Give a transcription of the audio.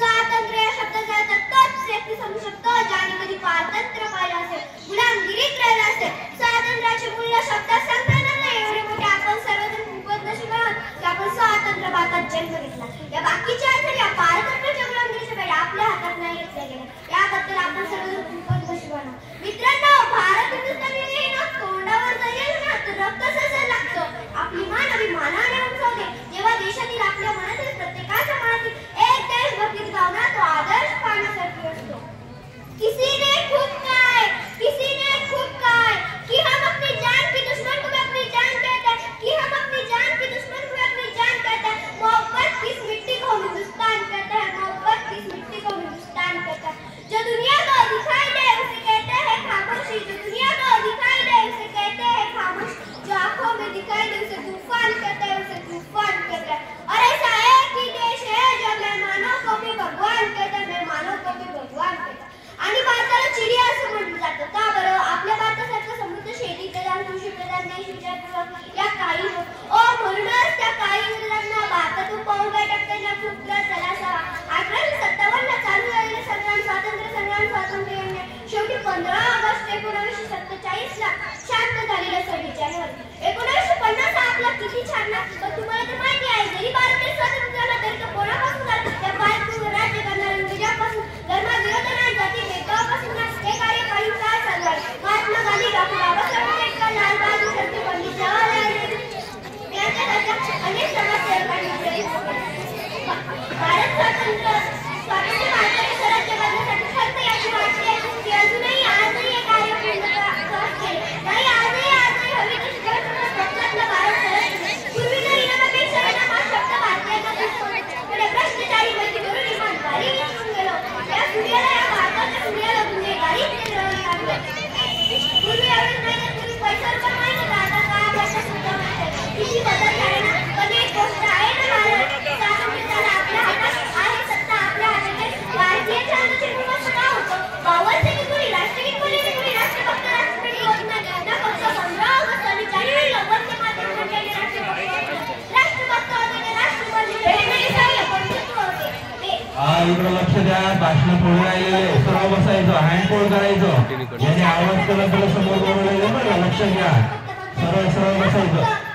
स्वातंत्र्य या शब्दाचा अर्थ तोच व्यक्ती समजू शकतो ज्याने कधी पारतंत्र्य पाहिलं असेल, गुलामगिरीत राहिला असेल. स्वातंत्र्याचे मूल्य शब्दात सांगता येणार नाही. एवढे मोठे आपण सर्वजण खूपच नशीब आहोत की आपण स्वातंत्र्य भारतात जन्म घेतला. या बाकीच्या अडचणी या पारतंत्र्याच्या गुलामगिरीच्या वेळी आपल्या हातात नाही घेतल्या गेल्या. याबद्दल आपण सर्वजण खूपच नशीब आहोत. मित्रांनो, भारत हिंदुस्थानी तोंडावर जरी ना तर रक्त ससायला लागतं. आपली मान अभिमानाने उंचावते जेव्हा देशातील आपल्या मनातील प्रत्येकाच्या मनातील एक देशभक्तीची भावना तो आदर्श पाहण्यासारखी असतो. किसी ने खूब कहा कि हम अपनी जान की दुश्मन को भी अपनी जान कहते हैं, कि हम अपनी जान की दुश्मन को भी अपनी जान कहते हैं. मोहब्बत किस मिट्टी को हिंदुस्तान कहते हैं, मोहब्बत किस मिट्टी को हिंदुस्तान कहते हैं. जो दुनिया को दिखाई दे उसे कहते हैं खामोशी, जो दुनिया को दिखाई दे उसे कहते हैं खामोश, जो आंखों में दिखाई दे उसे तूफान कहते हैं, उसे तूफान कहते हैं. और ऐसा एक ही देश है जो मेहमानों को भी भगवान कहते हैं, मेहमानों को भी भगवान कहते हैं. आणि भारताला चिडिया असं म्हटलं जातं. का बरं? आपल्या भारतासारखं समृद्ध शेती प्रधान, कृषी प्रधान देश विचारपूर्वक या काही म्हणूनच त्या काही इंग्रजांना भारतातून पाऊल बाहेर टाकताना खूप त्रास झाला असावा. 1857 चालू झालेले संग्राम, स्वातंत्र्य योजना शेवटी 15 ऑगस्ट 1947 ला शांत झालेलं 26 जानेवारी 1950 हा आपला किती छान ना. पण तुम्हाला तर माहिती आहे, जरी भारत देश स्वातंत्र्य झाला तरी तो कोणापासून झाला? त्या भारतावर राज्य करणाऱ्या इंग्रजांपासून. धर्माविरोधाने जाती भेदभावापासून हे कार्य काही काळ चालू आहे. महात्मा गांधी, डॉक्टर बाबासाहेब आंबेडकर, लाल बहादूर शास्त्री, पंडित जवाहरलाल नेहरू यांच्यासारख्या अनेक समाजसेवकांनी प्रयत्न केले. भारत स्वातंत्र्य भारताने स्वराज्य करण्यासाठी फक्त याची वाटली आहे की अजूनही आजही हे कार्य पूर्ण केले नाही. आजही हवी तशी स्वतंत्र भारत करत नाही. पूर्वी तर इनामापेक्षा इनाम हा शब्द भारतीयांना पुढे भ्रष्टाचारी मजबुरी इमानदारी विसरून गेलो. या सूर्याला, या भारताच्या सूर्याला गुन्हेगारी लागले. पूर्वी एवढेच नाही तर पूर्वी पैसा रुपये माहिती का? आता काय पैसा सुद्धा माहिती किती बदल झाले ना. पण एक गोष्ट आहे ना, भारत स्वातंत्र्याला आपल्या हातात आहे, सत्ता आपल्या हातात आहे. भारतीय छंदाचे गुणवत्ता का होतं? बावनचे कुणी राष्ट्रगीत बोललेले, कुणी राष्ट्रभक्त राष्ट्रपती होत नाही ना. फक्त 15 ऑगस्ट आणि जानेवारी 90 मध्ये म्हटलेले राष्ट्रभक्त होते ते राष्ट्रपती होते. इकडे लक्ष द्या. भाषण पुढे राहिलेले सर्व बसायचं, हँड पोल करायचं. याने आवाज केला तर समोर बोललेलं बरं, लक्ष द्या. सरळ बसायचं.